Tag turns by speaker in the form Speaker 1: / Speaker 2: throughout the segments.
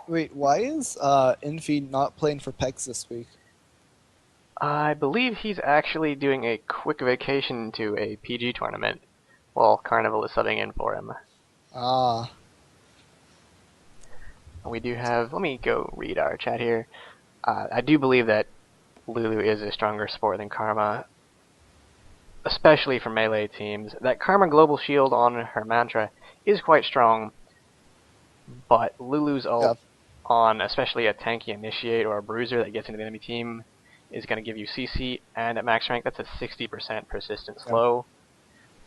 Speaker 1: Wait, why is Infeed not playing for PEX this week?
Speaker 2: I believe he's actually doing a quick vacation to a PG tournament while Carnival is subbing in for him.
Speaker 1: Ah.
Speaker 2: We do have, let me go read our chat here. I do believe that Lulu is a stronger support than Karma, especially for melee teams. That Karma Global Shield on her mantra is quite strong, but Lulu's ult on especially a tanky initiate or a bruiser that gets into the enemy team is going to give you CC, and at max rank that's a 60% persistent slow.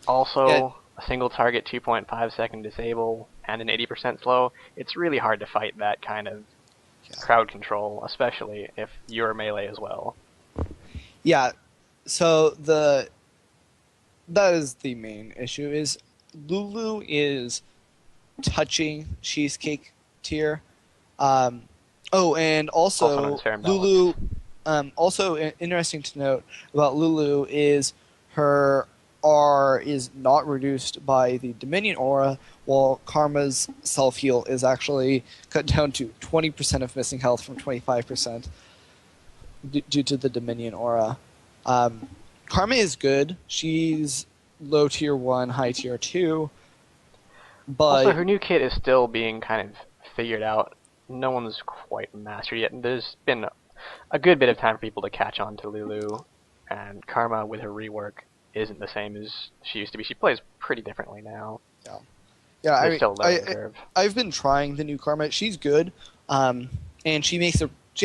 Speaker 2: Also, a single target 2.5 second disable and an 80% slow. It's really hard to fight that kind of crowd control, especially if you're melee as well.
Speaker 1: Yeah, so that is the main issue, is Lulu is touching Cheesecake tier. Oh, and also Lulu, also interesting to note about Lulu is her R is not reduced by the Dominion aura, while Karma's self-heal is actually cut down to 20% of missing health from 25% due to the Dominion aura. Karma is good. She's low tier 1, high tier 2. But
Speaker 2: also, her new kit is still being kind of figured out. No one's quite mastered yet. There's been a good bit of time for people to catch on to Lulu, and Karma with her rework isn't the same as she used to be. She plays pretty differently now.
Speaker 1: Yeah,
Speaker 2: curve.
Speaker 1: I've been trying the new Karma. She's good, and she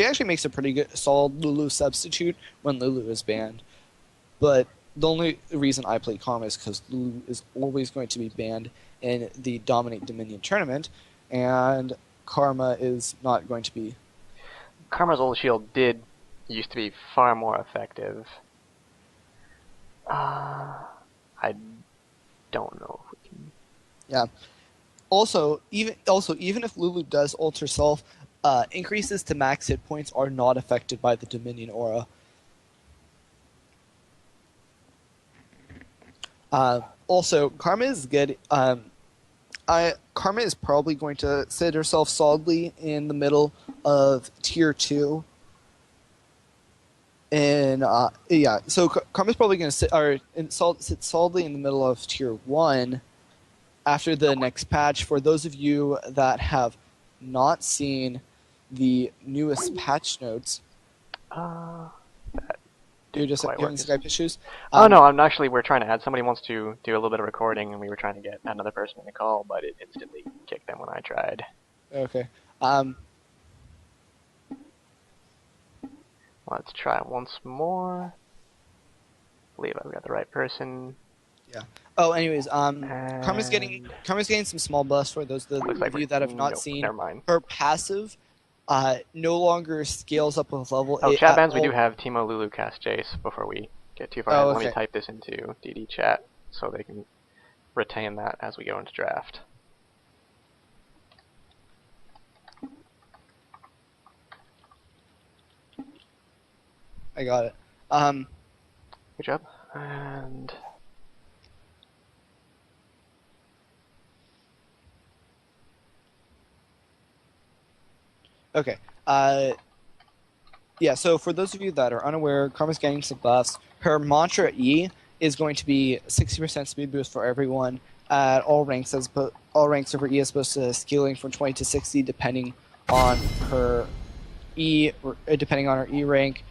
Speaker 1: actually makes a pretty good, solid Lulu substitute when Lulu is banned. But the only reason I play Karma is because Lulu is always going to be banned in the DominateDominion tournament, and Karma is not going to be.
Speaker 2: Karma's old shield used to be far more effective. I don't know if we can.
Speaker 1: Yeah. Also, even if Lulu does ult herself, increases to max hit points are not affected by the Dominion aura. Also, Karma is good. Karma is probably going to sit herself solidly in the middle of tier 2. And yeah, so Karma's probably going to sit solidly in the middle of tier 1 after the next patch. For those of you that have not seen the newest patch notes, you're just having Skype issues.
Speaker 2: Oh no, we're trying to add. Somebody wants to do a little bit of recording, and we were trying to get another person in the call, but it instantly kicked them when I tried.
Speaker 1: Okay.
Speaker 2: Let's try it once more. I believe I've got the right person.
Speaker 1: Yeah. Oh, anyways, Karma's getting some small buffs for those of you that have not seen.
Speaker 2: Never mind.
Speaker 1: Her passive no longer scales up with level.
Speaker 2: Oh, chat bans, we do have Teemo, Lulu, cast Jayce before we get too far.
Speaker 1: Okay.
Speaker 2: Let me type this into DD chat so they can retain that as we go into draft.
Speaker 1: I got it.
Speaker 2: Good job. And
Speaker 1: okay. Yeah, so for those of you that are unaware, Karma's getting some buffs. Her mantra E is going to be 60% speed boost for everyone at all ranks. All ranks of her E is supposed to scaling from 20 to 60 depending on her E rank.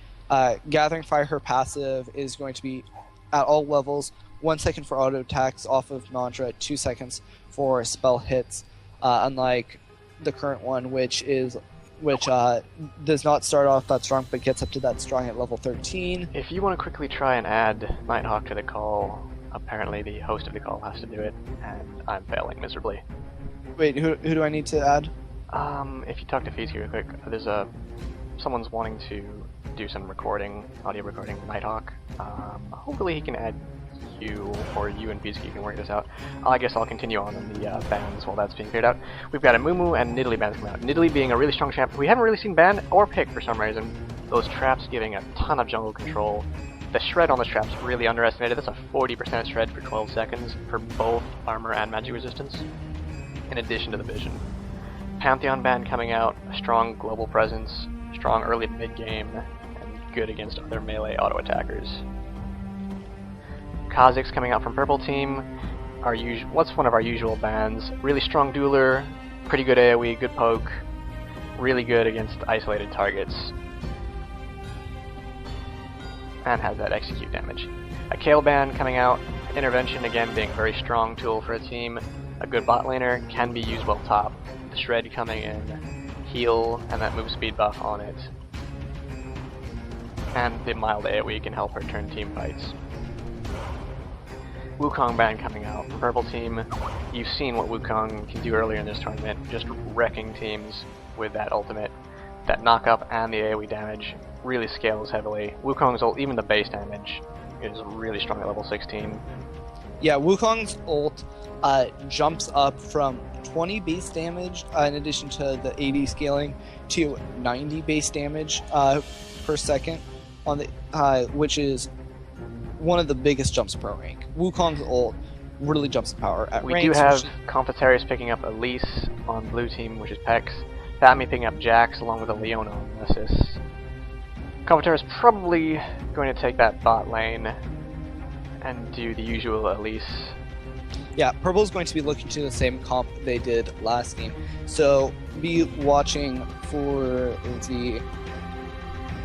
Speaker 1: Gathering Fire, her passive, is going to be at all levels 1 second for auto attacks off of mantra, 2 seconds for spell hits, unlike the current one, which does not start off that strong but gets up to that strong at level 13.
Speaker 2: If you want to quickly try and add Nighthawk to the call, apparently the host of the call has to do it, and I'm failing miserably.
Speaker 1: Wait, who do I need to add?
Speaker 2: If you talk to Feezy real quick, there's someone's wanting to do some audio recording Nighthawk. Hopefully he can add you, or you and Feezy can work this out. I guess I'll continue on in the bans while that's being figured out. We've got Amumu and Nidalee bans coming out. Nidalee being a really strong champ we haven't really seen ban or pick for some reason. Those traps giving a ton of jungle control. The shred on the trap's really underestimated. That's a 40% shred for 12 seconds for both armor and magic resistance, in addition to the vision. Pantheon ban coming out, a strong global presence, strong early mid game, and good against other melee auto attackers. Kha'Zix coming out from purple team, what's one of our usual bans? Really strong dueler, pretty good AoE, good poke, really good against isolated targets, and has that execute damage. A Kayle ban coming out, intervention again being a very strong tool for a team, a good bot laner, can be used well top. The shred coming in, heal, and that move speed buff on it. And the mild AoE can help her turn team fights. Wukong ban coming out from purple team. You've seen what Wukong can do earlier in this tournament, just wrecking teams with that ultimate. That knock up and the AoE damage really scales heavily. Wukong's ult, even the base damage, is really strong at level 16.
Speaker 1: Yeah, Wukong's ult jumps up from 20 base damage in addition to the 80 scaling to 90 base damage per second, on the which is one of the biggest jumps per rank. Wukong's ult really jumps in power at
Speaker 2: We
Speaker 1: ranks,
Speaker 2: do have Competarius picking up Elise on blue team, which is Pex. FatMii picking up Jax along with a Leona on Nemesis. Competarius probably going to take that bot lane and do the usual Elise.
Speaker 1: Yeah, Purple's going to be looking to the same comp they did last game, so be watching for the.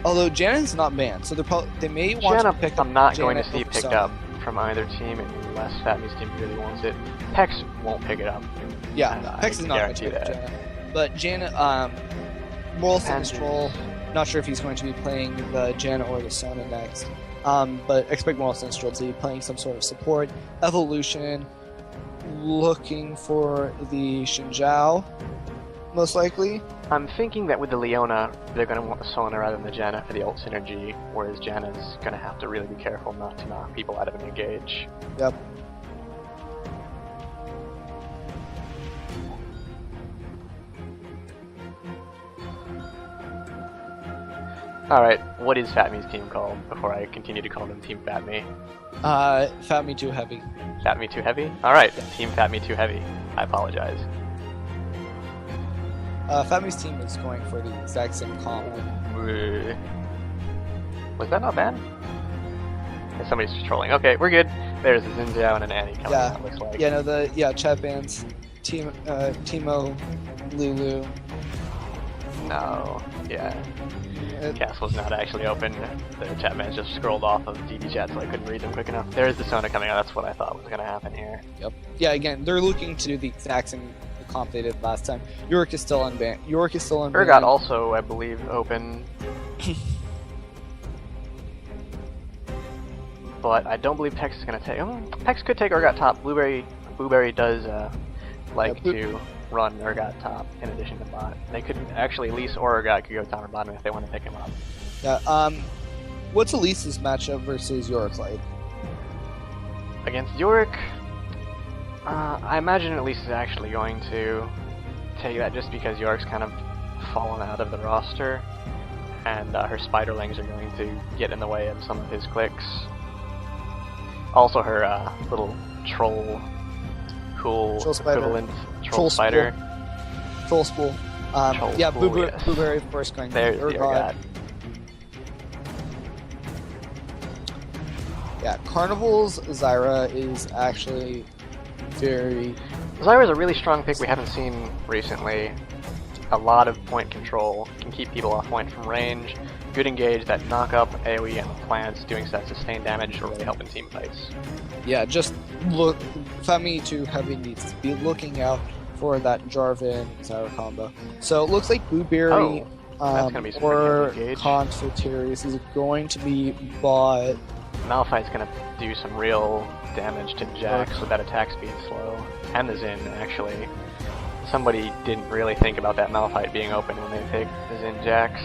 Speaker 1: Although Janet's not banned, so they may want to pick up.
Speaker 2: I'm not
Speaker 1: Janet
Speaker 2: going to see
Speaker 1: over
Speaker 2: picked
Speaker 1: Sona.
Speaker 2: up from either team unless FatMii's team really wants it. Pex won't pick it up.
Speaker 1: Yeah,
Speaker 2: and
Speaker 1: Pex is not going to pick up Janet, but Janet, Moral Sinistral. Not sure if he's going to be playing the Janet or the Sona next. But expect Moral Sinistral to be playing some sort of support. Evolution, looking for the Xinjiao, most likely.
Speaker 2: I'm thinking that with the Leona, they're going to want the Sona rather than the Janna for the ult synergy, whereas Janna's going to have to really be careful not to knock people out of an engage.
Speaker 1: Yep.
Speaker 2: Alright, what is FatMii's team called before I continue to call them Team FatMii?
Speaker 1: FatMii too heavy.
Speaker 2: FatMii too heavy? Alright, Team FatMii too heavy. I apologize.
Speaker 1: FatMii's team is going for the exact same comp.
Speaker 2: Was that not bad? Yeah, somebody's just trolling. Okay, we're good. There's a Zinzao and an Annie coming out, looks like.
Speaker 1: Yeah, no, chat bans. Teemo, Lulu.
Speaker 2: No, yeah. Castle's not actually open. The chat man just scrolled off of DD chat, so I couldn't read them quick enough. There's the Sona coming out. That's what I thought was going to happen here.
Speaker 1: Yep. Yeah, again, they're looking to do the exact same comp they did last time. Yorick is still unbanned.
Speaker 2: Urgot also, I believe, open. But I don't believe Pex is going to take... Pex could take Urgot top. Blueberry does like to run Urgot top in addition to bot. They could actually, Elise or Urgot could go top or bottom if they want to pick him up.
Speaker 1: Yeah, what's Elise's matchup versus Yorick like?
Speaker 2: Against Yorick, I imagine Elise is actually going to take that just because Yorick's kind of fallen out of the roster, and her spiderlings are going to get in the way of some of his clicks. Also her little troll equivalent troll spider.
Speaker 1: Troll spool. Yeah,
Speaker 2: spool, yes.
Speaker 1: Blueberry of course going
Speaker 2: There's
Speaker 1: to
Speaker 2: the Urgot.
Speaker 1: Yeah, Carnival's Zyra is actually very...
Speaker 2: Zyra's a really strong pick we haven't seen recently. A lot of point control, can keep people off point from range. Good engage, that knock up, AoE, and plants doing that sustained damage are really helping team fights.
Speaker 1: Yeah, just look, FatMii too heavy needs to be looking out for that Jarvan Zyra combo. So it looks like Blueberry or Confitarius is going to be bought.
Speaker 2: Malphite's gonna do some real damage to Jax with that attack speed slow. And the Xin, actually. Somebody didn't really think about that Malphite being open when they picked the Xin Jax.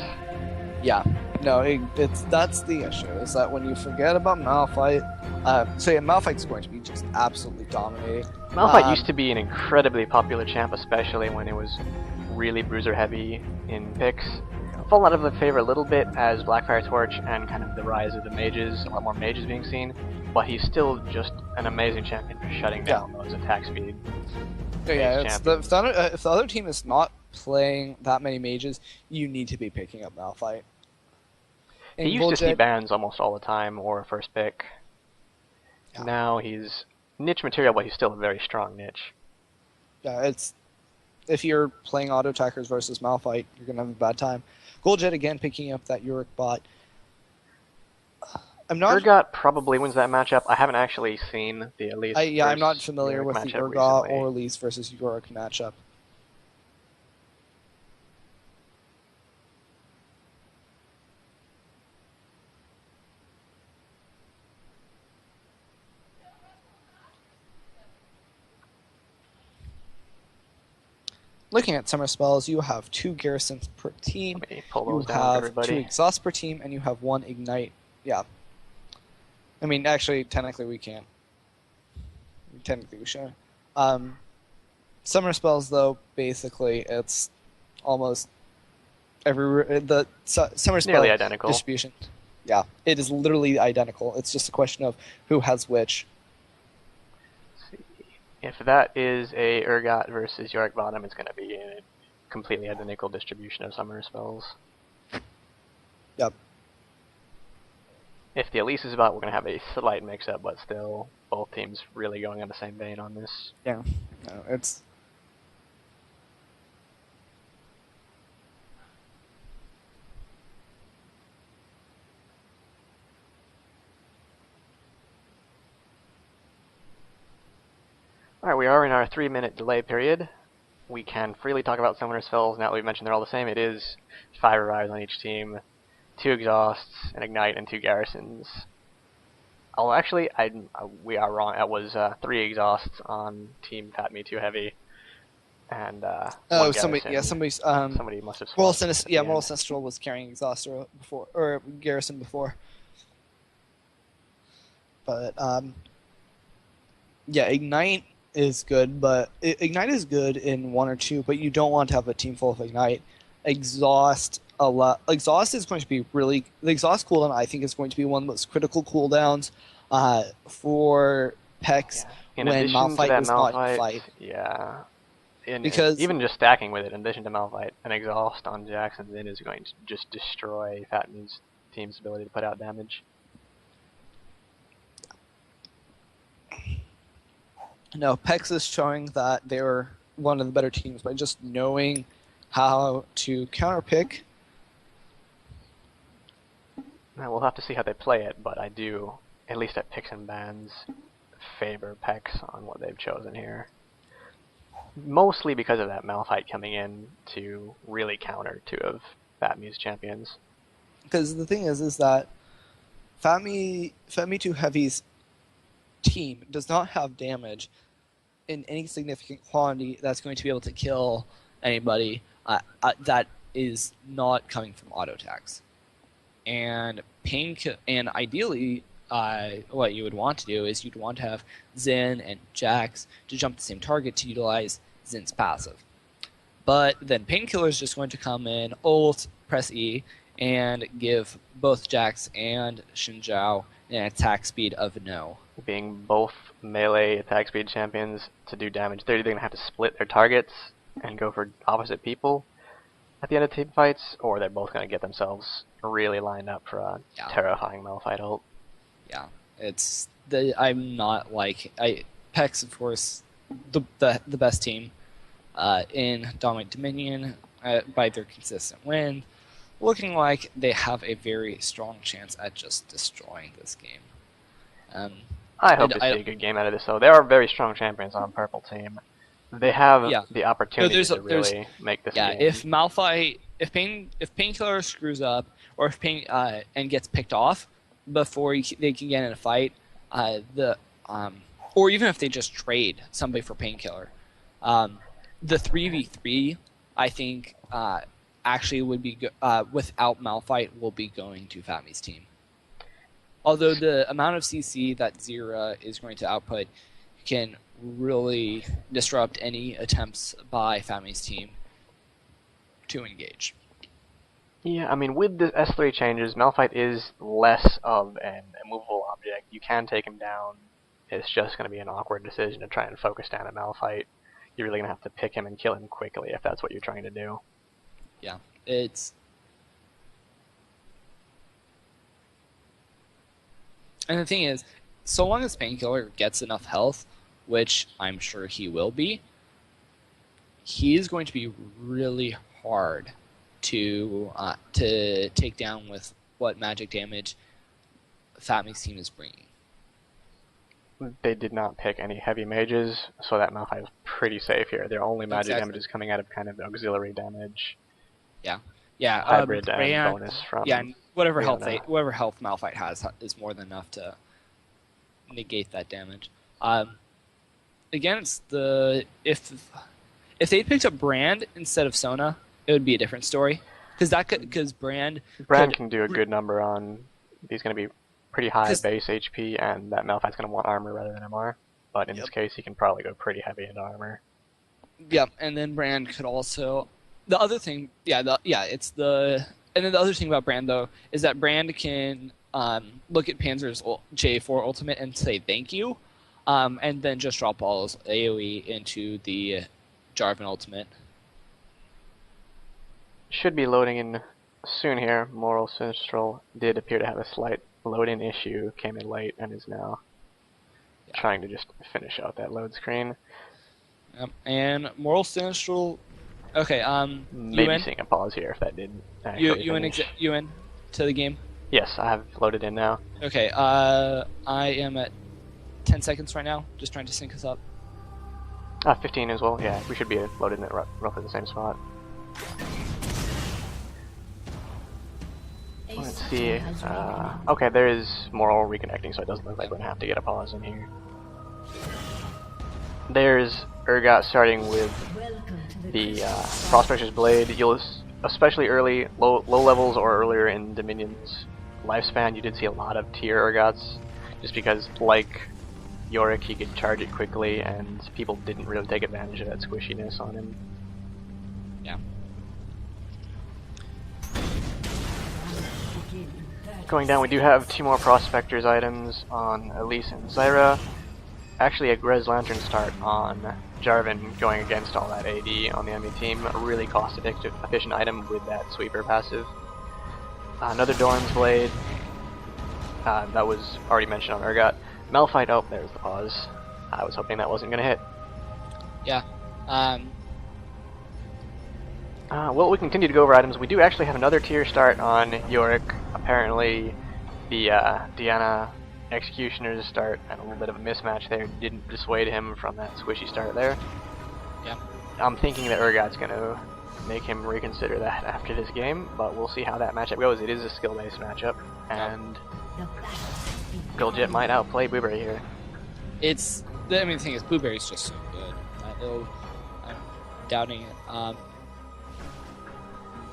Speaker 1: Yeah, no, that's the issue, is that when you forget about Malphite, Malphite's going to be just absolutely dominating.
Speaker 2: Malphite used to be an incredibly popular champ, especially when it was really bruiser heavy in picks. Fallen out of the favor a little bit as Blackfire Torch and kind of the rise of the mages, a lot more mages being seen, but he's still just an amazing champion for shutting down those attack speed.
Speaker 1: If the other team is not playing that many mages, you need to be picking up Malphite.
Speaker 2: He used to see bans almost all the time, or first pick. Yeah. Now he's niche material, but he's still a very strong niche.
Speaker 1: Yeah, it's if you're playing auto attackers versus Malphite, you're gonna have a bad time. Goldjet again picking up that Yorick bot.
Speaker 2: Urgot probably wins that matchup. I haven't actually seen the Elise.
Speaker 1: I'm not familiar
Speaker 2: Yorick
Speaker 1: with the Urgot
Speaker 2: recently.
Speaker 1: or Elise versus Yorick matchup. Looking at summer spells, you have 2 garrisons per team, you have 2 exhaust per team, and you have 1 ignite. Yeah. I mean, actually, technically we can't. Technically we shouldn't. Summer spells, though, basically, it's almost the summer spell
Speaker 2: identical
Speaker 1: distribution. Yeah, it is literally identical. It's just a question of who has which.
Speaker 2: If that is a Urgot versus Yorick bottom, it's going to be a completely identical distribution of summer spells.
Speaker 1: Yep.
Speaker 2: If the Elise is about, we're going to have a slight mix-up, but still, both teams really going on the same vein on this.
Speaker 1: Yeah, no, it's...
Speaker 2: Alright, we are in our 3-minute delay period. We can freely talk about summoner spells now that we've mentioned they're all the same. It is 5 revives on each team, 2 exhausts, an ignite, and 2 garrisons. Oh, actually, we are wrong. That was 3 exhausts on Team FatMii 2 Heavy, and
Speaker 1: somebody
Speaker 2: must have.
Speaker 1: Moral Sinistral was carrying exhauster before or garrison before, but yeah, ignite is good, but ignite is good in 1 or 2, but you don't want to have a team full of ignite. Exhaust is going to be the exhaust cooldown. I think is going to be one of the most critical cooldowns for Pex when Malphite is not in fight.
Speaker 2: Yeah,
Speaker 1: because
Speaker 2: even just stacking with it, in addition to Malphite, an exhaust on Jax and Zin is going to just destroy FatMii's team's ability to put out damage.
Speaker 1: No, Pex is showing that they're one of the better teams by just knowing how to counterpick.
Speaker 2: Now we'll have to see how they play it, but I do, at least at picks and bans, favor Pex on what they've chosen here. Mostly because of that Malphite coming in to really counter 2 of FatMii's champions.
Speaker 1: Because the thing is that FatMii 2 Heavy's team does not have damage in any significant quantity that's going to be able to kill anybody that is not coming from auto attacks. And ideally, what you would want to do is you'd want to have Zin and Jax to jump the same target to utilize Zin's passive. But then Painkiller is just going to come in, ult, press E, and give both Jax and Xinjiao an attack speed of no.
Speaker 2: Being both melee attack speed champions to do damage, they're either going to have to split their targets and go for opposite people at the end of team fights, or they're both going to get themselves really lined up for a terrifying Malphite ult.
Speaker 1: Yeah, I'm not like Pex, of course, the best team in DominateDominion by their consistent win, looking like they have a very strong chance at just destroying this game.
Speaker 2: I hope to see a good game out of this, though. There are very strong champions on purple team. They have the opportunity to really make this game.
Speaker 1: If Malphite, if Painkiller screws up, or if and gets picked off before they can get in a fight, or even if they just trade somebody for Painkiller, the 3v3, I think, actually would be without Malphite will be going to FatMii's team. Although the amount of CC that Zyra is going to output can really disrupt any attempts by FatMii's team to engage.
Speaker 2: Yeah, I mean, with the S3 changes, Malphite is less of an immovable object. You can take him down. It's just going to be an awkward decision to try and focus down a Malphite. you're really gonna have to pick him and kill him quickly if that's what you're trying to do.
Speaker 1: Yeah, it's... And the thing is, so long as Painkiller gets enough health, which I'm sure he will be, he is going to be really hard to take down with what magic damage FatMii's team is bringing.
Speaker 2: They did not pick any heavy mages, so that Malphite is pretty safe here. Their only magic damage is coming out of kind of the auxiliary damage.
Speaker 1: Yeah,
Speaker 2: hybrid and bonus from.
Speaker 1: Yeah, and whatever
Speaker 2: Leona.
Speaker 1: health Malphite has is more than enough to negate that damage. Again, it's the if they picked up Brand instead of Sona, it would be a different story. Because Brand
Speaker 2: can do a good number on. He's going to be pretty high base HP, and that Malphite's going to want armor rather than MR. But in this case, he can probably go pretty heavy into armor.
Speaker 1: Yep, and then Brand could also. The other thing, and then the other thing about Brand though is that Brand can look at Panzer's J4 ultimate and say thank you, and then just drop all his AOE into the Jarvan ultimate.
Speaker 2: Should be loading in soon here. Moral Sinistral did appear to have a slight load-in issue, came in late, and is now trying to just finish out that load screen.
Speaker 1: And Moral Sinistral. Okay,
Speaker 2: maybe seeing a pause here if that didn't actually
Speaker 1: you in to the game?
Speaker 2: Yes, I have loaded in now.
Speaker 1: Okay, I am at 10 seconds right now, just trying to sync us up.
Speaker 2: 15 as well, yeah, we should be loaded in at roughly the same spot. Let's see, okay, there is Moral reconnecting, so it doesn't look like we're going to have to get a pause in here. There's Urgot starting with the Prospector's Blade. You'll, especially early, low levels or earlier in Dominion's lifespan, you did see a lot of tier Urgots, just because, like Yorick, he could charge it quickly, and people didn't really take advantage of that squishiness on him.
Speaker 1: Yeah.
Speaker 2: Going down, we do have 2 more Prospector's items on Elise and Zyra. Actually, a Grez Lantern start on Jarvan going against all that AD on the enemy team. A really cost-efficient item with that sweeper passive. Another Doran's Blade. That was already mentioned on Urgot. Malphite, oh, there's the pause. I was hoping that wasn't going to hit.
Speaker 1: Yeah.
Speaker 2: Well, we continue to go over items. We do actually have another tier start on Yorick. Apparently, the Diana Executioner's start and a little bit of a mismatch there didn't dissuade him from that squishy start there.
Speaker 1: Yeah.
Speaker 2: I'm thinking that Urgot's going to make him reconsider that after this game, but we'll see how that matchup goes. It is a skill-based matchup, and Goldjet might outplay Blueberry here.
Speaker 1: The thing is, Blueberry's just so good. I'm doubting it.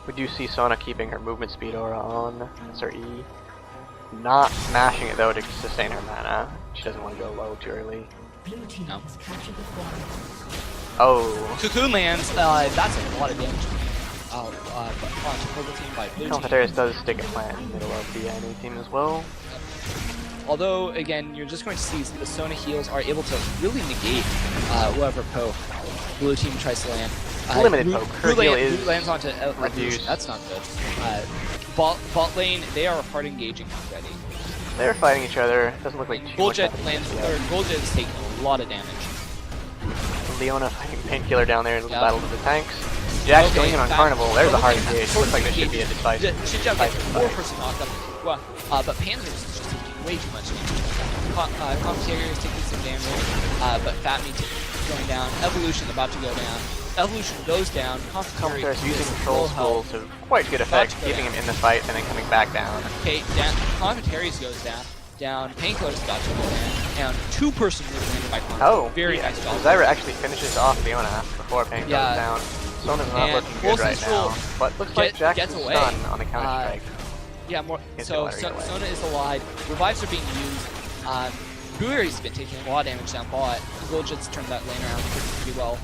Speaker 2: We do see Sona keeping her movement speed aura on. That's her E. Not smashing it though to sustain her mana. She doesn't want to go low too early.
Speaker 1: No.
Speaker 2: Oh.
Speaker 1: Cocoon lands, that's a lot of damage. On purple team by blue team.
Speaker 2: Confiteris does stick a plant in the middle of the enemy team as well.
Speaker 1: Although, again, you're just going to see the Sona heals are able to really negate whoever poke blue team tries to land.
Speaker 2: Limited poke. Her heal is
Speaker 1: lands onto
Speaker 2: reduced.
Speaker 1: That's not good. Bot lane, they are hard engaging already.
Speaker 2: They're fighting each other. Doesn't look like too much.
Speaker 1: Goldjet is taking a lot of damage.
Speaker 2: Leona fighting Painkiller down there in the battle of the tanks. Jax going in on Carnival. There's a hard engage. Looks like this should be a decisive.
Speaker 1: Shinjao gets 4% knocked up. Well, but Panzer is just taking way too much damage. Commentator is taking some damage, but FatMii going down. Evolution about to go down. Evolution goes down.
Speaker 2: Commentator is using Troll Skull to quite good effect, keeping him in the fight and then coming back down.
Speaker 1: Okay, down. Commentaries goes down. Painkiller's about to go down. 2-person move landed by Commentator.
Speaker 2: Oh,
Speaker 1: very nice job.
Speaker 2: Zyra actually finishes off Leona before Painkiller's down. Sona's not looking good right now, but looks like Jax is stunned on the counter strike.
Speaker 1: Yeah, more. So Sona is alive. Revives are being used. Blueberry's been taking a lot of damage down bot. Goldjet's turned that lane around pretty well.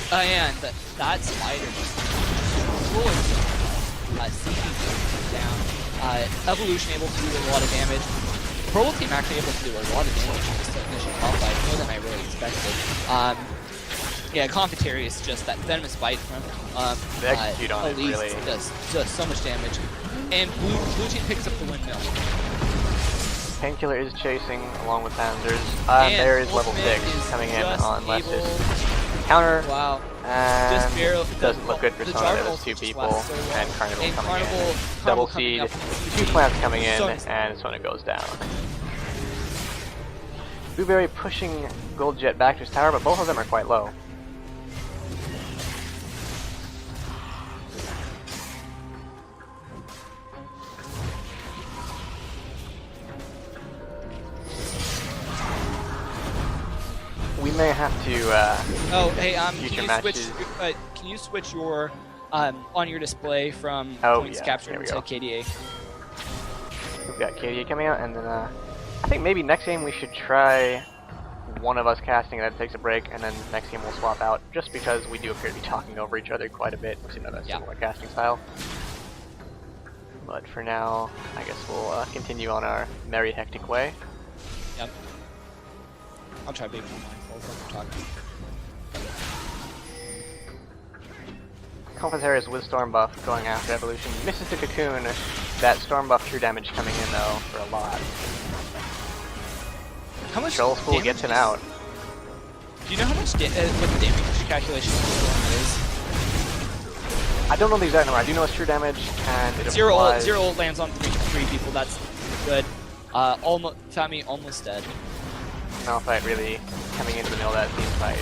Speaker 1: And that spider just destroys CP down. Evolution able to do a lot of damage. Purple team actually able to do a lot of damage in this initial combat, more than I really expected. Yeah, Confiteria is just that venomous bite from
Speaker 2: They execute on it,
Speaker 1: Elise
Speaker 2: really.
Speaker 1: does so much damage. And blue team picks up the windmill.
Speaker 2: Painkiller is chasing along with Panzers. And there is level 6 coming in on Les's counter.
Speaker 1: Wow.
Speaker 2: And
Speaker 1: barely,
Speaker 2: doesn't look good for
Speaker 1: the
Speaker 2: Sona.
Speaker 1: Jarvan
Speaker 2: There's
Speaker 1: also
Speaker 2: two
Speaker 1: just
Speaker 2: people,
Speaker 1: lasts so well.
Speaker 2: and Carnival
Speaker 1: And
Speaker 2: coming in.
Speaker 1: Carnival
Speaker 2: Double
Speaker 1: coming
Speaker 2: seed,
Speaker 1: up with
Speaker 2: 2 plants coming in,
Speaker 1: So-
Speaker 2: and Sona goes down. Blueberry pushing Gold Jet back to his tower, but both of them are quite low. We may have to
Speaker 1: Oh, hey,
Speaker 2: future
Speaker 1: can you switch?
Speaker 2: matches.
Speaker 1: Can you switch your on your display from
Speaker 2: Oh,
Speaker 1: points
Speaker 2: yeah,
Speaker 1: captured
Speaker 2: there we
Speaker 1: to
Speaker 2: go.
Speaker 1: KDA?
Speaker 2: We've got KDA coming out, and then I think maybe next game we should try one of us casting, and then takes a break, and then next game we'll swap out, just because we do appear to be talking over each other quite a bit. We seem to have a similar casting style. But for now, I guess we'll continue on our merry, hectic way.
Speaker 1: Yep. I'll try being more mindful of what we're talking.
Speaker 2: Confitaria's with Storm buff going after Evolution. Misses the Cocoon. That Storm buff true damage coming in though for a lot.
Speaker 1: How much
Speaker 2: Troll School
Speaker 1: damage
Speaker 2: gets him
Speaker 1: is-
Speaker 2: out.
Speaker 1: Do you know how much what the damage calculation of the storm is?
Speaker 2: I don't know the exact number. I do know it's true damage, and it
Speaker 1: Zero
Speaker 2: applies...
Speaker 1: ult lands on three people. That's good. Almost FatMii almost dead.
Speaker 2: Malphite really coming into the middle of that team fight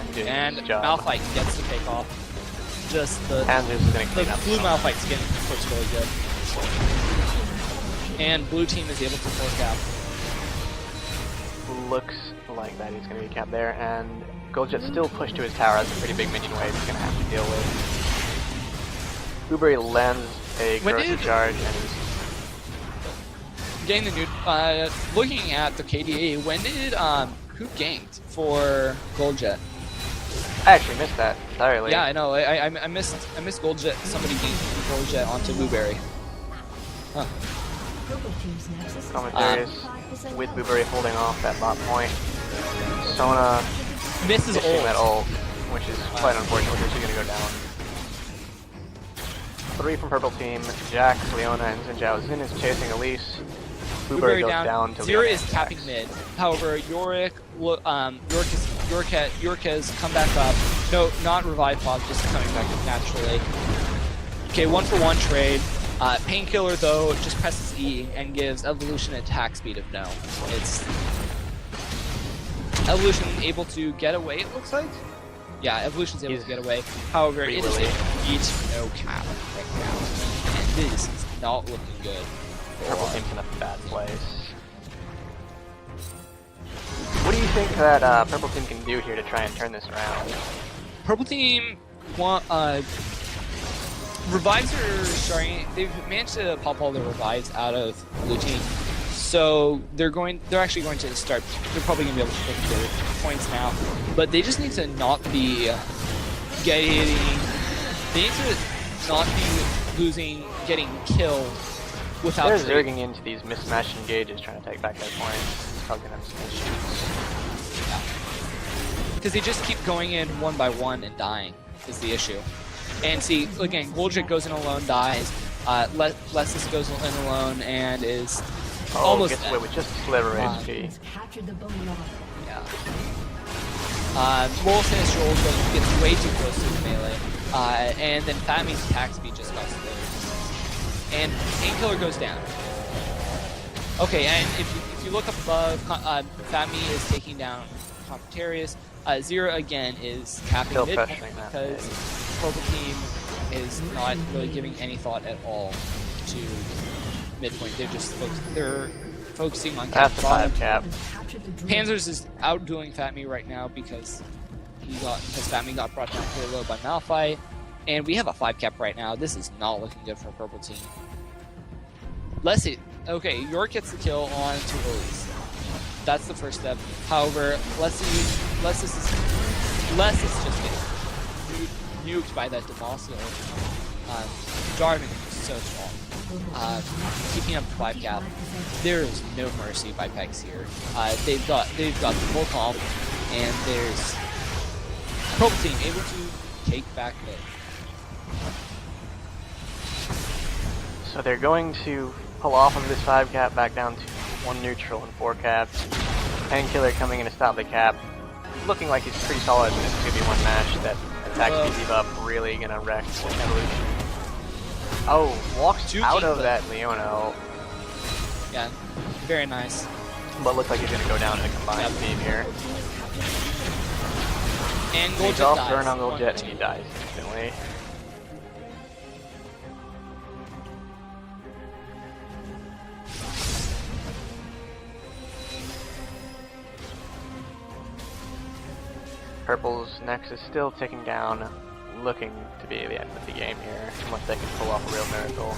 Speaker 2: and doing
Speaker 1: And
Speaker 2: his job.
Speaker 1: Malphite gets the pick off. Just the
Speaker 2: Panzers is going to clean up.
Speaker 1: blue Malphite's getting looks really good. And blue team is able to force cap.
Speaker 2: Looks like that he's going to be capped there, and Goldjet still pushed to his tower. That's a pretty big minion wave he's going to have to deal with. Blueberry lands a
Speaker 1: When
Speaker 2: grocery
Speaker 1: did-
Speaker 2: charge and is
Speaker 1: Getting the new looking at the KDA, when did who ganked for Goldjet?
Speaker 2: I actually missed that entirely.
Speaker 1: Yeah, I know. I missed Goldjet. Somebody ganked Goldjet onto Blueberry. Huh.
Speaker 2: Commentaries with Blueberry holding off that bot point. Sona
Speaker 1: Misses
Speaker 2: missing
Speaker 1: ult.
Speaker 2: that ult, which is quite unfortunate because she's going to go down. 3 from purple team. Jax+Leona and Zhao+Sona is chasing Elise. Blueberry goes down to
Speaker 1: Zyra
Speaker 2: Leona
Speaker 1: is
Speaker 2: and
Speaker 1: capping
Speaker 2: Jax.
Speaker 1: mid. However, Yorick has come back up. No, not revive pod, just coming back up naturally. Okay, 1-for-1 trade. Painkiller though just presses E and gives Evolution attack speed of no. It's Evolution able to get away. It looks like. Yeah, Evolution's able to get away. However, it is a beat no cap right now, and this is not looking good.
Speaker 2: Purple team's in a bad place. What do you think that purple team can do here to try and turn this around?
Speaker 1: Purple team want revives are starting. They've managed to pop all the revives out of blue team, so they're actually going to start. They're probably going to be able to pick their points now, but they just need to not be getting. They need to not be getting killed without.
Speaker 2: They're
Speaker 1: trade.
Speaker 2: zerging into these mismatched engages, trying to take back their points. It's causing them some issues.
Speaker 1: Because they just keep going in one by one and dying is the issue. And see, again, Goldjet goes in alone, dies. Lessus goes in alone and is almost
Speaker 2: gets
Speaker 1: dead.
Speaker 2: away with just a sliver of HP.
Speaker 1: Yeah. Roll finish roll gets way too close to the melee. And then FatMii's attack speed just got slowed. And Painkiller goes down. Okay, and if you look up above, FatMii is taking down Confitarius. Zyra again is capping
Speaker 2: Still
Speaker 1: mid
Speaker 2: pressuring that
Speaker 1: because purple team is not really giving any thought at all to midpoint. They're focusing on
Speaker 2: That's the
Speaker 1: bottom.
Speaker 2: 5 cap.
Speaker 1: Panzers is outdoing FatMii right now because FatMii got brought down very low by Malphite, and we have a 5 cap right now. This is not looking good for purple team. Okay, Yorick gets the kill on to Elise. That's the first step. However, Less is just getting nuked by that Demacio. Jarvan is so strong. Keeping up the 5 cap. There is no mercy by Pegs here. They've got the full comp, and there's Purple team able to take back mid.
Speaker 2: So they're going to pull off of this 5 cap back down to 1 neutral and 4 caps. Painkiller coming in to stop the cap. Looking like he's pretty solid in this 2v1 match. That attack speed up really gonna wreck Evolution. Oh, walks out of that Leona.
Speaker 1: Yeah, very nice.
Speaker 2: But looks like he's gonna go down in a combined team here.
Speaker 1: And
Speaker 2: He's
Speaker 1: Goldjet
Speaker 2: off
Speaker 1: dies.
Speaker 2: burn on Goldjet and he dies instantly. Purple's Nexus still ticking down, looking to be the end of the game here, unless they can pull off a real miracle.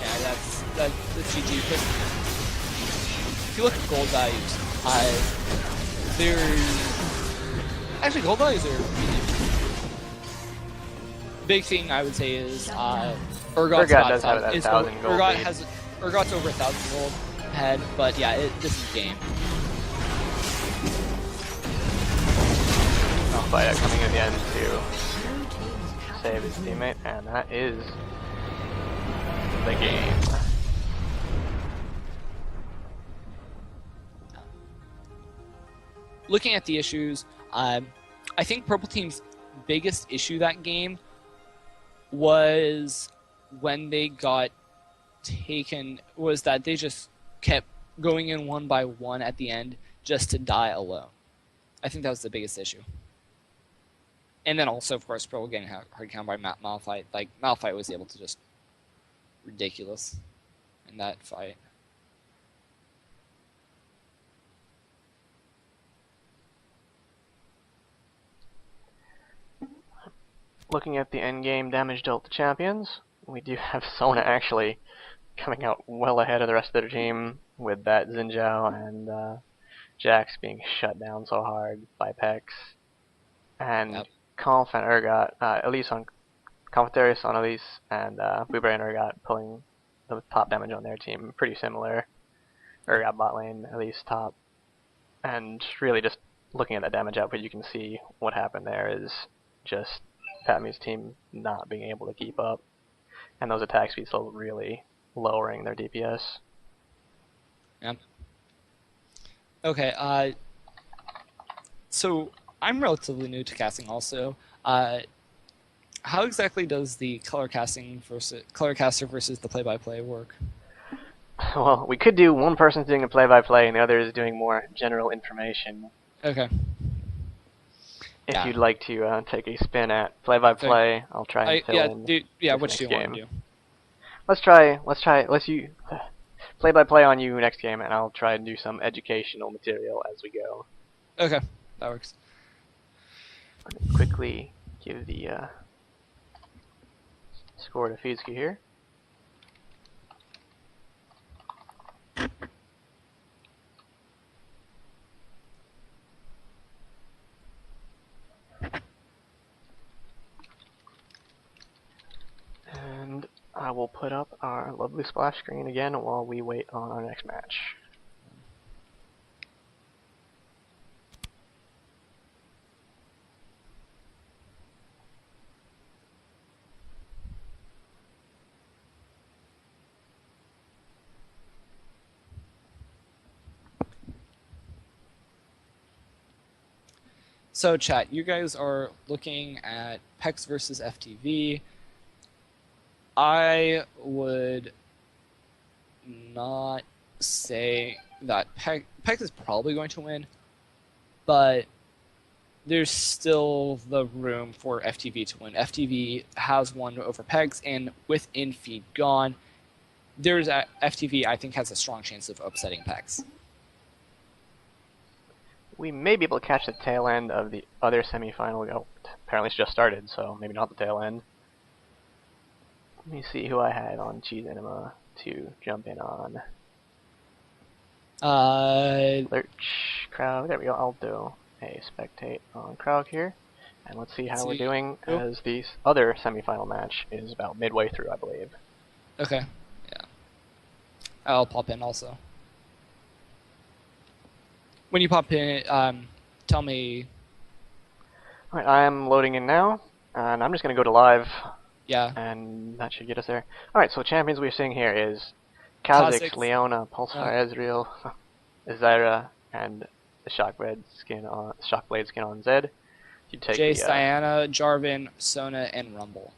Speaker 1: Yeah, that's GG. Because if you look at gold values, actually gold values are big thing I would say is Urgot
Speaker 2: does have that 1,000 gold lead.
Speaker 1: Urgot's over 1,000 gold ahead, but yeah, this is game.
Speaker 2: Malphite coming in the end to save his teammate, and that is the game.
Speaker 1: Looking at the issues, I think Purple Team's biggest issue that game was when they got taken, was that they just kept going in one by one at the end just to die alone. I think that was the biggest issue. And then also, of course, Purple getting hard count by Malphite. Like, Malphite was able to just ridiculous in that fight.
Speaker 2: Looking at the endgame damage dealt to champions, we do have Sona actually coming out well ahead of the rest of their team with that Xin Zhao and Jax being shut down so hard by Pex. And
Speaker 1: Yep.
Speaker 2: Conf and Urgot, Elise on Confidarius on Elise, and Blueberry and Urgot pulling the top damage on their team. Pretty similar. Urgot bot lane, Elise top. And really just looking at that damage output, you can see what happened there is just FatMii's team not being able to keep up. And those attack speeds still really lowering their DPS.
Speaker 1: Yep. Okay, so I'm relatively new to casting also. How exactly does the color caster versus the play-by-play work?
Speaker 2: Well, we could do one person's doing a play-by-play and the other is doing more general information.
Speaker 1: Okay.
Speaker 2: If you'd like to take a spin at play-by-play, I'll try and fill in.
Speaker 1: What do you want to do?
Speaker 2: Let's you play-by-play on you next game, and I'll try and do some educational material as we go.
Speaker 1: Okay, that works.
Speaker 2: Quickly give the score to Kha'Zix here. And I will put up our lovely splash screen again while we wait on our next match.
Speaker 1: So chat, you guys are looking at Pex versus FTV. I would not say that Pex is probably going to win, but there's still the room for FTV to win. FTV has won over Pex, and with infeed gone, FTV I think has a strong chance of upsetting Pex.
Speaker 2: We may be able to catch the tail end of the other semifinal. Oh, apparently it's just started, so maybe not the tail end. Let me see who I had on Cheese Enema to jump in on. Lurch, Krog, there we go. I'll do a spectate on Krog here. And let's see how we're doing as the other semifinal match is about midway through, I believe.
Speaker 1: Okay, yeah. I'll pop in also. When you pop in, tell me.
Speaker 2: Alright, I'm loading in now, and I'm just going to go to live,
Speaker 1: Yeah.
Speaker 2: and that should get us there. Alright, so champions we're seeing here is
Speaker 1: Kha'Zix.
Speaker 2: Kha'Zix, Leona, Pulsar, Ezreal, Zyra, and the Shockblade skin on Zed. You take
Speaker 1: Jayce,
Speaker 2: the,
Speaker 1: Diana, Jarvan, Sona, and Rumble.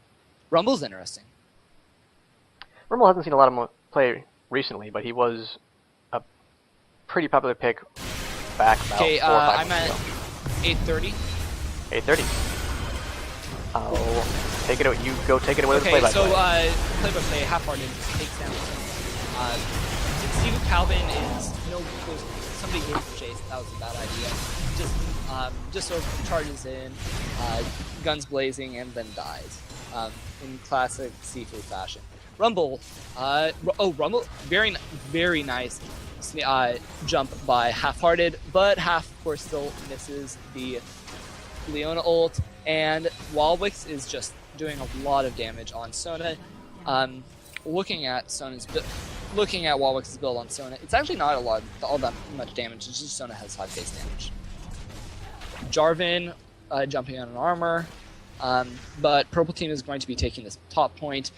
Speaker 1: Rumble's interesting.
Speaker 2: Rumble hasn't seen a lot of play recently, but he was a pretty popular pick back about 4 or 5
Speaker 1: I'm
Speaker 2: months
Speaker 1: at
Speaker 2: ago.
Speaker 1: 8:30.
Speaker 2: 8:30. I'll take it. You go take it away with
Speaker 1: Okay,
Speaker 2: play-by-play.
Speaker 1: so play-by-play, half-hearted just takes down. Steve Calvin is somebody gave him Jayce. That was a bad idea. Just sort of charges in, guns blazing, and then dies. In classic Sifu fashion. Rumble, Rumble, very nice jump by half-hearted, but half of course still misses the Leona ult, and Wallwix is just doing a lot of damage on Sona. Looking at Wallwix's build on Sona, it's actually not all that much damage. It's just Sona has high base damage. Jarvan jumping on an armor, but purple team is going to be taking this top point,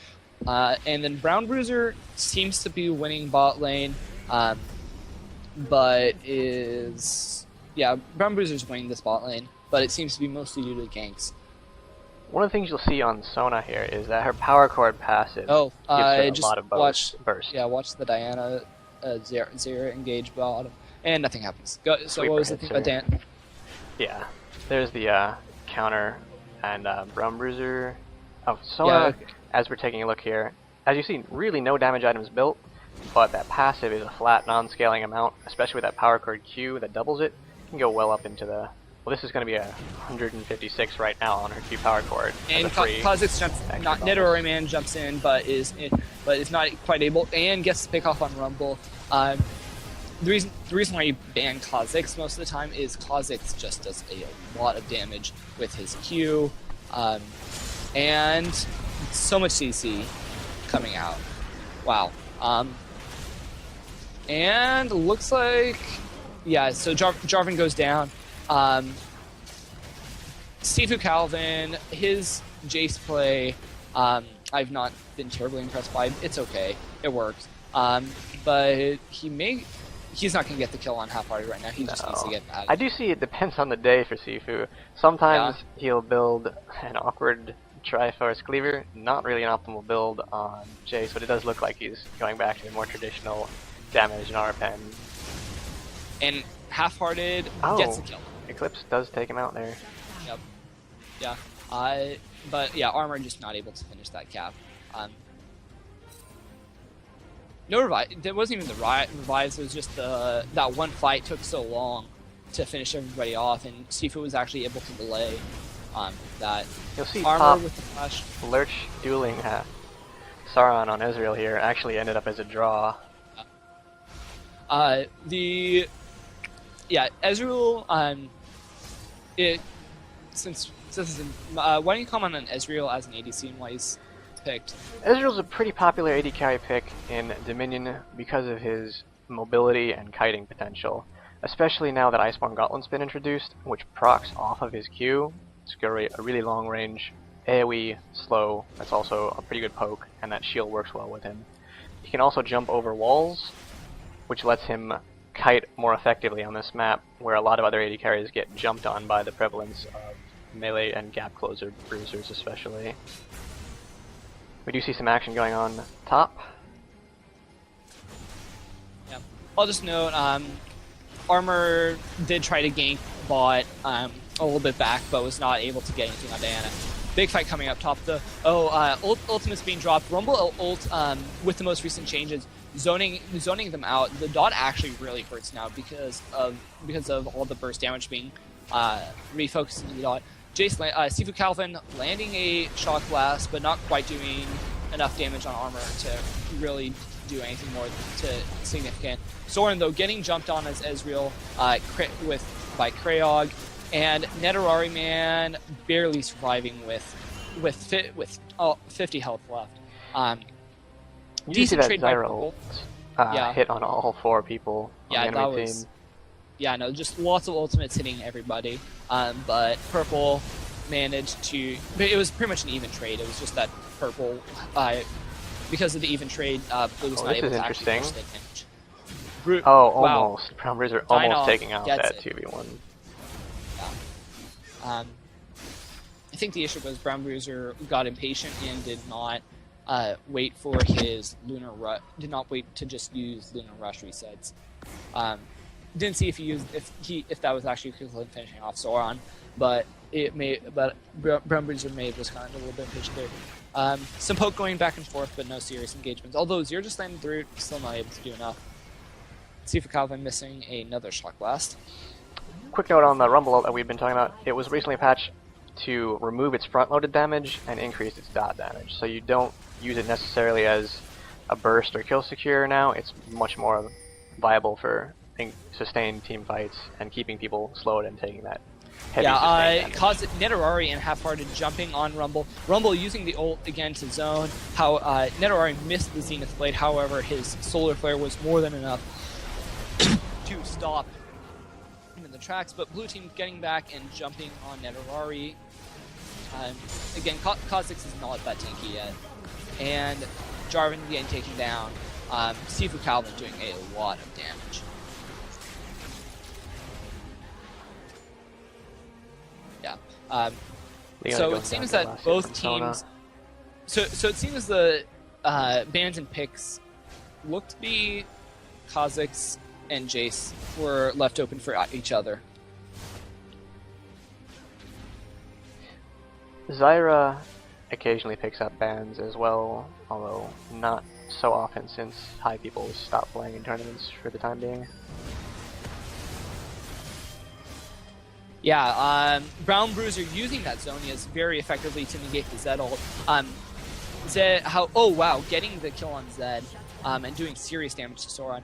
Speaker 1: and then Brown Bruiser seems to be winning bot lane, but Brown Bruiser's winning this bot lane, but it seems to be mostly due to ganks.
Speaker 2: One of the things you'll see on Sona here is that her power chord passive gives her a lot of burst.
Speaker 1: Yeah, watch the Diana Zyra engage bottom, and nothing happens. So what was the thing about Dan?
Speaker 2: Yeah, there's the counter, and Brown Bruiser. Oh, Sona, as we're taking a look here, as you see, really no damage items built, but that passive is a flat, non-scaling amount, especially with that power chord Q that doubles it. Can go well up into the... Well, this is going to be a 156 right now on her Q power chord.
Speaker 1: And Kha'Zix jumps, Nidalee man jumps in, but is not quite able, and gets to pick off on Rumble. The reason why you ban Kha'Zix most of the time is Kha'Zix just does a lot of damage with his Q, and so much CC coming out. Wow. And looks like, so Jarvan goes down. Sifu Calvin, his Jayce play, I've not been terribly impressed by. It's okay, it works. But he's not going to get the kill on half-hearted right now. He just needs to get that.
Speaker 2: I do see it depends on the day for Sifu. Sometimes he'll build an awkward Triforce Cleaver, not really an optimal build on Jayce, but it does look like he's going back to the more traditional damage and RPen.
Speaker 1: And half-hearted gets the kill.
Speaker 2: Eclipse does take him out there.
Speaker 1: Yep. Yeah. But yeah, Armor just not able to finish that cap. No revive. There wasn't even the revives. It was just that one fight took so long to finish everybody off, and Sifu was actually able to delay that.
Speaker 2: You'll see
Speaker 1: Armor
Speaker 2: top
Speaker 1: with the flash.
Speaker 2: Lurch dueling Sauron on Ezreal here actually ended up as a draw.
Speaker 1: Ezreal. Why don't you comment on Ezreal as an ADC and why he's picked?
Speaker 2: Ezreal's a pretty popular AD carry pick in Dominion because of his mobility and kiting potential, especially now that Iceborne Gauntlet's been introduced, which procs off of his Q. It's got a really long range AoE slow. That's also a pretty good poke, and that shield works well with him. He can also jump over walls, which lets him kite more effectively on this map, where a lot of other AD carries get jumped on by the prevalence of melee and gap closer bruisers especially. We do see some action going on top.
Speaker 1: Yeah. I'll just note, Armor did try to gank bot a little bit back, but was not able to get anything on Diana. Big fight coming up top though. Ultimate's being dropped. Rumble ult, with the most recent changes, zoning them out. The dot actually really hurts now because of all the burst damage being refocused into the dot. Jayce, Sifu Calvin landing a shock blast, but not quite doing enough damage on Armor to really do anything more significant. Soren though getting jumped on as Ezreal by Krayog, and Nidalee man barely surviving with 50 health left.
Speaker 2: You see that Zyra ult hit on all 4 people on the enemy team.
Speaker 1: Yeah, no, just lots of ultimates hitting everybody. But Purple managed to. But it was pretty much an even trade. It was just that purple. Because of the even trade, Blue was not able to actually push the damage.
Speaker 2: Almost. Brown Bruiser almost taking out that 2v1.
Speaker 1: Yeah. I think the issue was Brown Bruiser got impatient and did not wait for his Lunar Rush. Did not wait to just use Lunar Rush resets. Didn't see if that was actually finishing off Sauron, but Brown Bruiser was kind of a little bit impatient there. Some poke going back and forth, but no serious engagements. Although Zyra just landed through, still not able to do enough. See if Calvin missing another Shock Blast.
Speaker 2: Quick note on the Rumble that we've been talking about. It was recently patched to remove its front-loaded damage and increase its dot damage. So you don't use it necessarily as a burst or kill secure now. It's much more viable for sustained team fights and keeping people slowed and taking that heavy damage.
Speaker 1: Caused Nidalee and Half-Hearted jumping on Rumble. Rumble using the ult again to zone. How Nidalee missed the Zenith Blade, however his Solar Flare was more than enough to stop him in the tracks, but blue team getting back and jumping on Nidalee. Again, Kha'Zix is not that tanky yet. And Jarvan getting taken down. Sifu Calvin doing a lot of damage. Yeah. So it seems that both teams... So it seems the bans and picks look to be Kha'Zix and Jayce were left open for each other.
Speaker 2: Zyra occasionally picks up bans as well, although not so often since high people stopped playing in tournaments for the time being.
Speaker 1: Yeah, Brown Bruiser using that Zonias very effectively to negate the Zed ult. Zed, getting the kill on Zed and doing serious damage to Sauron.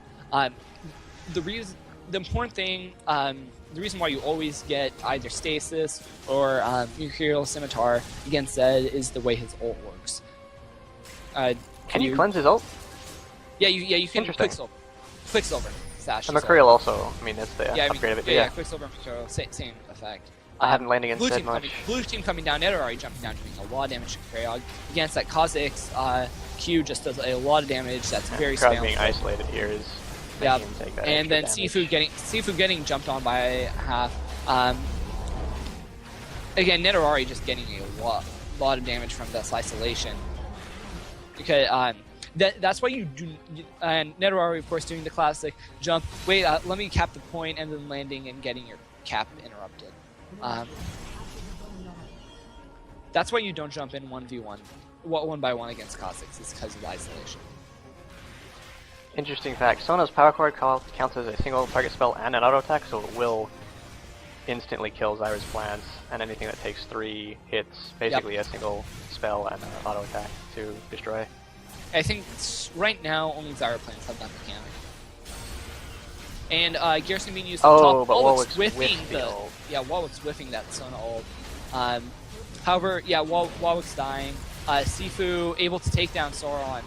Speaker 1: The important thing, the reason why you always get either Stasis or Mercurial Scimitar against Zed is the way his ult works.
Speaker 2: Can you cleanse his ult?
Speaker 1: Yeah, you can. Quicksilver.
Speaker 2: And Mercurial also, I mean, that's the upgrade of it.
Speaker 1: Yeah, Quicksilver and Mercurial, same effect.
Speaker 2: I haven't landed against Zed much.
Speaker 1: Blue team coming down, Nidalee jumping down, doing a lot of damage to Krayog. Against that Kha'Zix, Q just does a lot of damage. That's very spammable.
Speaker 2: Being isolated here is.
Speaker 1: Yeah, and then Sifu getting jumped on by half. Again, Nidalee just getting a lot of damage from this isolation. Because that's why you do. And Nidalee, of course, doing the classic jump. Wait, let me cap the point, and then landing and getting your cap interrupted. That's why you don't jump in 1v1, 1x1 against Kha'Zix. It's because of the isolation.
Speaker 2: Interesting fact, Sona's Power Chord counts as a single target spell and an auto attack, so it will instantly kill Zyra's plants, and anything that takes 3 hits, basically a single spell and an auto attack to destroy.
Speaker 1: I think right now only Zyra plants have that mechanic. And Garrison being used on top, Warwick's whiffing Warwick's whiffing that Sona ult. However, Warwick's dying. Sifu able to take down Sauron.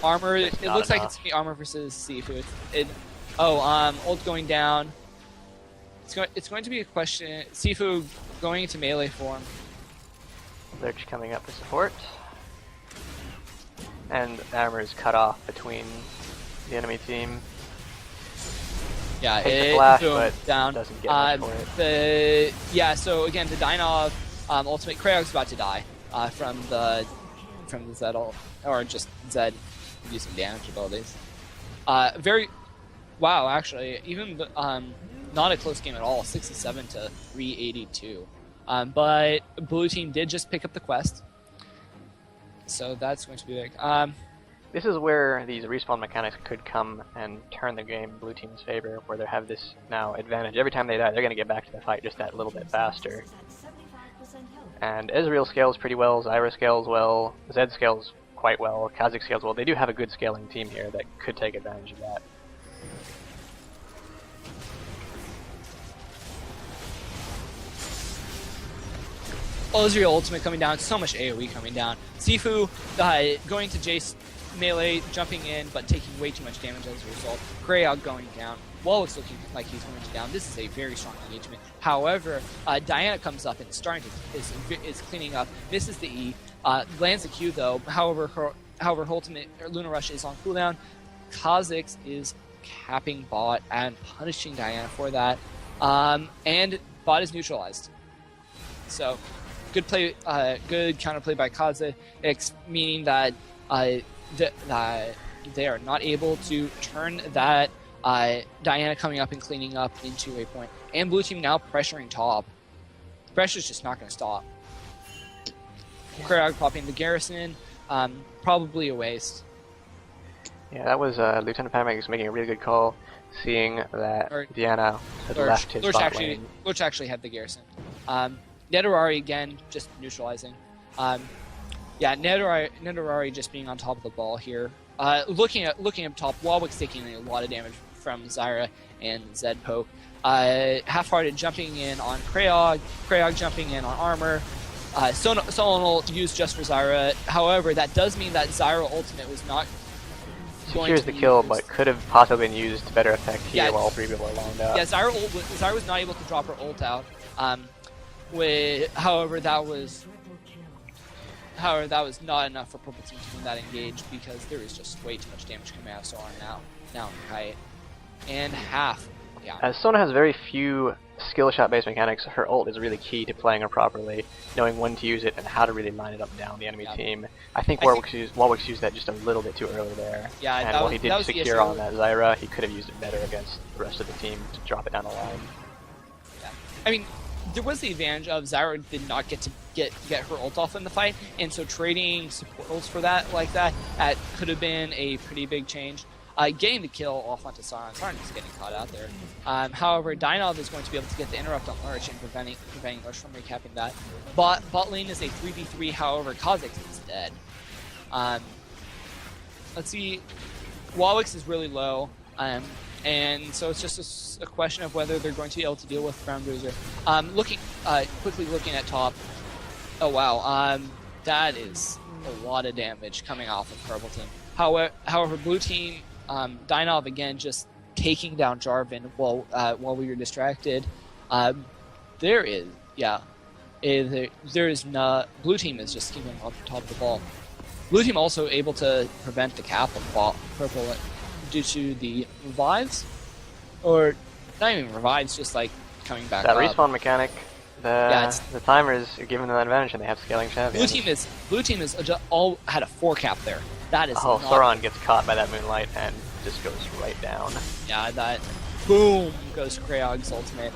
Speaker 1: Armor. It looks like it's armor versus Sifu. Ult going down. It's going to be a question. Sifu going into melee form.
Speaker 2: Lurch coming up for support, and armor is cut off between the enemy team.
Speaker 1: Yeah,
Speaker 2: but
Speaker 1: down.
Speaker 2: Doesn't get much for it.
Speaker 1: So again, the Dynov ultimate Krayog's about to die from the Zed ult, or just Zed using damage abilities. Actually, even not a close game at all, 67 to 382. But blue team did just pick up the quest, so that's going to be big.
Speaker 2: This is where these respawn mechanics could come and turn the game in blue team's favor, where they have this now advantage. Every time they die, they're going to get back to the fight just that little bit faster. And Ezreal scales pretty well, Zyra scales well, Zed scales quite well, Kha'Zix scales well. They do have a good scaling team here that could take advantage of that. Ezreal ultimate coming down, so much AoE coming down. Sifu going to Jayce
Speaker 1: melee jumping in, but taking way too much damage as a result. Krayog going down. Wallach's looking like he's going down. This is a very strong engagement. However, Diana comes up and is cleaning up. Misses the E. Lands a Q though. However, her ultimate Luna Rush is on cooldown. Kha'Zix is capping bot and punishing Diana for that. And bot is neutralized. So, good play, good counterplay by Kha'Zix, meaning that that they are not able to turn that Diana coming up and cleaning up into a point. And blue team now pressuring top. Pressure's just not going to stop. Krayog popping the Garrison, probably a waste.
Speaker 2: Yeah, that was Lieutenant Pantheon making a really good call, seeing that Diana had left his bot lane.
Speaker 1: Lurch actually had the Garrison. Nidalee again, just neutralizing. Yeah, Nidalee just being on top of the ball here. Looking up top, Warwick's taking a lot of damage from Zyra and Zed poke. Half-hearted jumping in on Krayog jumping in on armor. Sona will use just for Zyra. However, that does mean that Zyra ultimate was not
Speaker 2: secures the kill, but could have possibly been used to better effect here while 3 people are lined up.
Speaker 1: Yeah, Zyra was not able to drop her ult out. However, that was not enough for purple team to win that engage because there is just way too much damage coming out of Sora now in Kite. And half. Yeah.
Speaker 2: As Sona has very few skill shot based mechanics, her ult is really key to playing her properly, knowing when to use it and how to really line it up down the enemy team. I think Warwick's used that just a little bit too early there.
Speaker 1: Yeah,
Speaker 2: and while he did secure on that Zyra, he could have used it better against the rest of the team to drop it down the line.
Speaker 1: Yeah. I mean, there was the advantage of Zyra did not get to get her ult off in the fight, and so trading support ults for that could have been a pretty big change. Getting the kill off onto Sauron. Sauron is getting caught out there. However, Dynov is going to be able to get the interrupt on Lurch and preventing Lurch from recapping that. Bot lane is a 3v3, however, Kha'Zix is dead. Let's see. Warwick's is really low, and so it's just a question of whether they're going to be able to deal with Ground Bruiser. Quickly looking at top. Oh wow, that is a lot of damage coming off of purple team. However, blue team, Dynov again just taking down Jarvan while we were distracted. There is not. Blue team is just keeping on top of the ball. Blue team also able to prevent the cap of purple due to the revives, or not even revives, just like coming back.
Speaker 2: That
Speaker 1: up.
Speaker 2: respawn mechanic. The timers are giving them an advantage, and they have scaling champions.
Speaker 1: Blue team is all had a 4 cap there. That is.
Speaker 2: Oh, Sauron gets caught by that moonlight and just goes right down.
Speaker 1: Yeah, that boom goes Krayog's ultimate.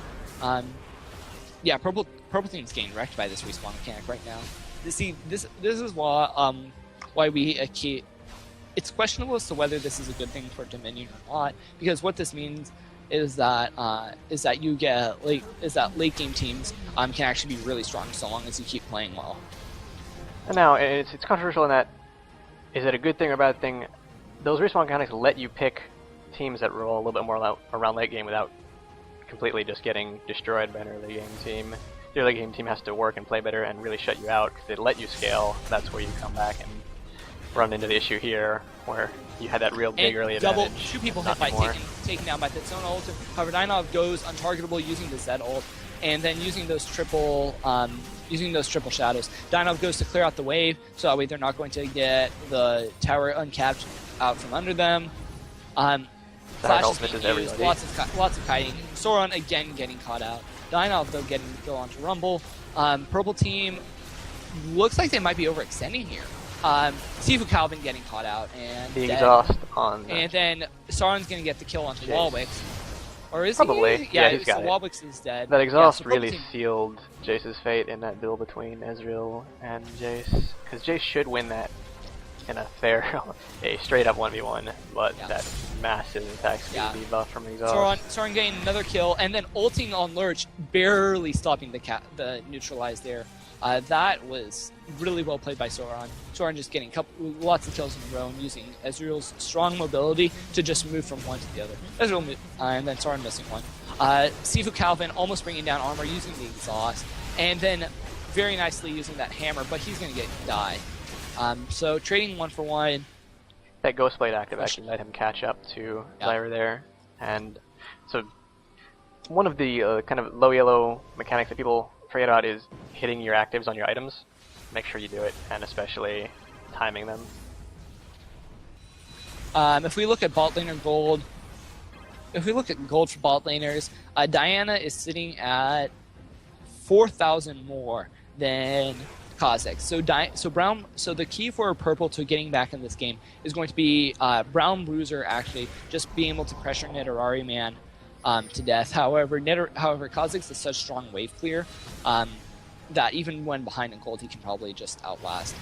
Speaker 1: Yeah, purple team's getting wrecked by this respawn mechanic right now. This is why we keep. It's questionable as to whether this is a good thing for Dominion or not, because what this means is that late game teams can actually be really strong so long as you keep playing well.
Speaker 2: And now it's controversial in that, is it a good thing or a bad thing? Those respawn mechanics let you pick teams that roll a little bit more around late game without completely just getting destroyed by an early game team. The early game team has to work and play better and really shut you out because they let you scale. That's where you come back and run into the issue here where you had that real big early advantage.
Speaker 1: 2 people hit by taken down by Zona ult. However, Dynov goes untargetable using the Zed ult, and then using those triple shadows. Dynov goes to clear out the wave, so that way they're not going to get the tower uncapped out from under them. Flash is being used, lots of kiting. Sauron again getting caught out. Dynov though getting to go on to Rumble. Purple team looks like they might be overextending here. Sifu Calvin getting caught out and
Speaker 2: the
Speaker 1: dead.
Speaker 2: Exhaust on.
Speaker 1: And then Sauron's gonna get the kill onto Warwick. Or is
Speaker 2: Probably.
Speaker 1: he?
Speaker 2: Yeah, he's got
Speaker 1: so
Speaker 2: it.
Speaker 1: Warwick's is dead.
Speaker 2: That exhaust
Speaker 1: so
Speaker 2: really sealed Jayce's fate in that duel between Ezreal and Jayce. Because Jayce should win that in a fair, a straight up 1v1, but that massive attack speed debuff from exhaust.
Speaker 1: Sauron getting another kill, and then ulting on Lurch, barely stopping the neutralize there. That was really well played by Sauron. Sauron just getting lots of kills in a row and using Ezreal's strong mobility to just move from one to the other. Ezreal and then Sauron missing one. Sifu Calvin almost bringing down armor using the exhaust, and then very nicely using that hammer, but he's going to die. So trading 1 for 1.
Speaker 2: that Ghost Blade active actually let him catch up to Zyra there, and so one of the kind of low yellow mechanics that people forget about is hitting your actives on your items. Make sure you do it, and especially timing them.
Speaker 1: If we look at bot laner gold, if we look at gold for bot laners, Diana is sitting at 4,000 more than Kha'Zix. So the key for purple to getting back in this game is going to be Brown Bruiser actually just being able to pressure Nidalee man to death. However, Kha'Zix is such strong wave clear that even when behind in gold, he can probably just outlast.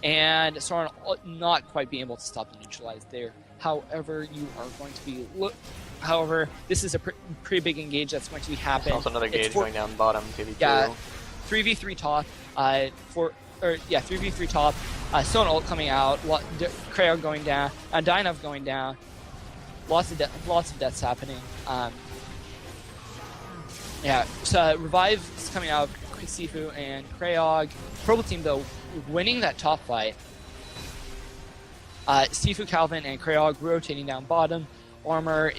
Speaker 1: And Sauron not quite being able to stop the neutralize there. However, you are going to be however, this is a pretty big engage that's going to be happening.
Speaker 2: There's also another gauge going down bottom, 2v2.
Speaker 1: Yeah, 3v3 top. 3v3 top. Sona ult coming out. Krayon going down. Dynov going down. Lots of deaths happening. Yeah, so Revive is coming out. Sifu and Krayon. Purple team though winning that top fight. Sifu, Calvin, and Krayon rotating down bottom. Armor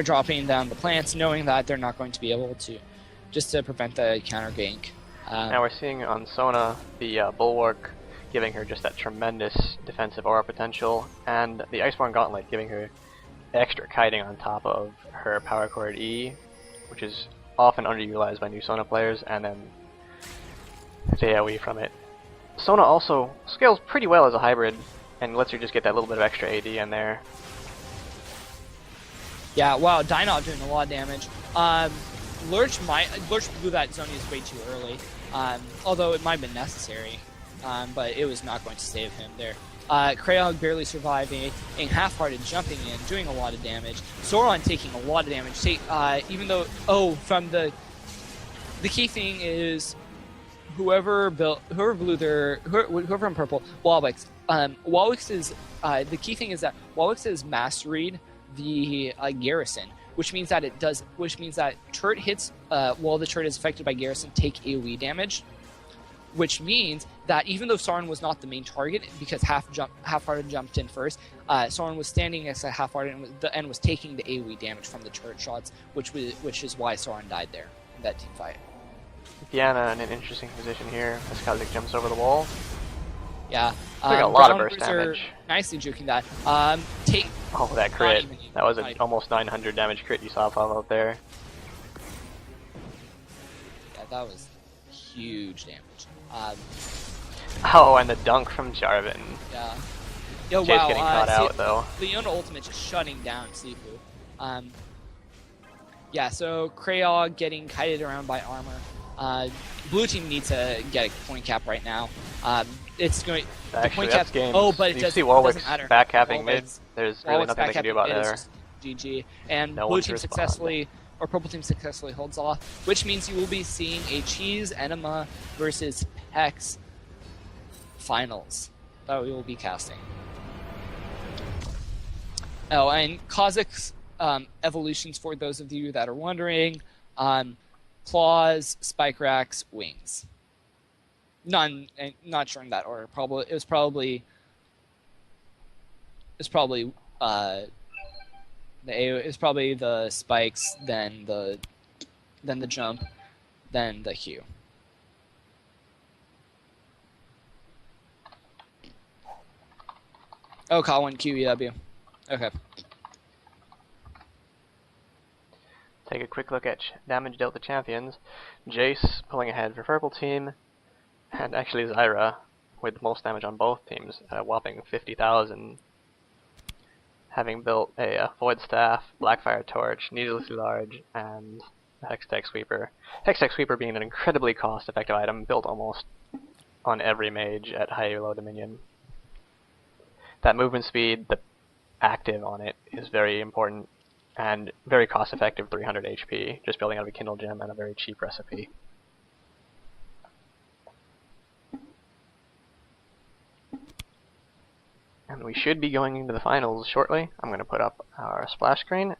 Speaker 1: dropping down the plants, knowing that they're not going to be able to, just to prevent the counter gank.
Speaker 2: Now we're seeing on Sona the Bulwark giving her just that tremendous defensive aura potential, and the Iceborne Gauntlet giving her extra kiting on top of her power chord E, which is often underutilized by new Sona players, and then the AoE from it. Sona also scales pretty well as a hybrid, and lets her just get that little bit of extra AD in there.
Speaker 1: Yeah, wow, Dynov doing a lot of damage. Lurch blew that Zonius way too early, although it might have been necessary, but it was not going to save him there. Krayon barely surviving, and Half-Hearted jumping in, doing a lot of damage. Sauron taking a lot of damage. Even though, from the key thing is whoever in purple, Walwix. Walwix is the key thing is that Walwix is mastered the garrison, which means that turret hits while the turret is affected by garrison take AoE damage, which means that even though Sauron was not the main target because Half-Hearted jumped in first, Sauron was standing next to Half-Hearted and was taking the AoE damage from the turret shots, which is why Sauron died there in that team fight.
Speaker 2: Diana in an interesting position here as Kha'Zix jumps over the wall.
Speaker 1: Yeah,
Speaker 2: a lot of burst damage.
Speaker 1: Nicely juking that.
Speaker 2: That crit. That was an almost 900 damage crit you saw pop out there.
Speaker 1: Yeah, that was huge damage.
Speaker 2: And the dunk from Jarvan.
Speaker 1: Yeah. Yo,
Speaker 2: Jayce
Speaker 1: wow.
Speaker 2: Getting caught out though.
Speaker 1: Leona ultimate just shutting down Sifu. Yeah, so Krayon getting kited around by armor. Blue team needs to get a point cap right now. It's going.
Speaker 2: Actually,
Speaker 1: the point
Speaker 2: that's
Speaker 1: cap.
Speaker 2: games.
Speaker 1: Oh, but it
Speaker 2: doesn't
Speaker 1: matter.
Speaker 2: Back capping mid. There's really nothing they can do about there.
Speaker 1: GG. And
Speaker 2: no
Speaker 1: blue team successfully, or purple team successfully holds off, which means you will be seeing a Cheese Enema versus Hex finals that we will be casting. Oh, and Kha'Zix evolutions for those of you that are wondering. Claws, spike racks, wings. Not sure in that order. It was probably the spikes, then the jump, then the Q. Oh, call one QEW. Okay.
Speaker 2: Take a quick look at damage dealt to champions. Jayce pulling ahead for purple team, and actually Zyra with the most damage on both teams at a whopping 50,000. Having built a Void Staff, Blackfire Torch, Needlessly Large, and a Hextech Sweeper. Hextech Sweeper being an incredibly cost-effective item built almost on every mage at high or low Dominion. That movement speed, the active on it, is very important. And very cost-effective, 300 HP, just building out of a Kindle Gem and a very cheap recipe. And we should be going into the finals shortly. I'm going to put up our splash screen,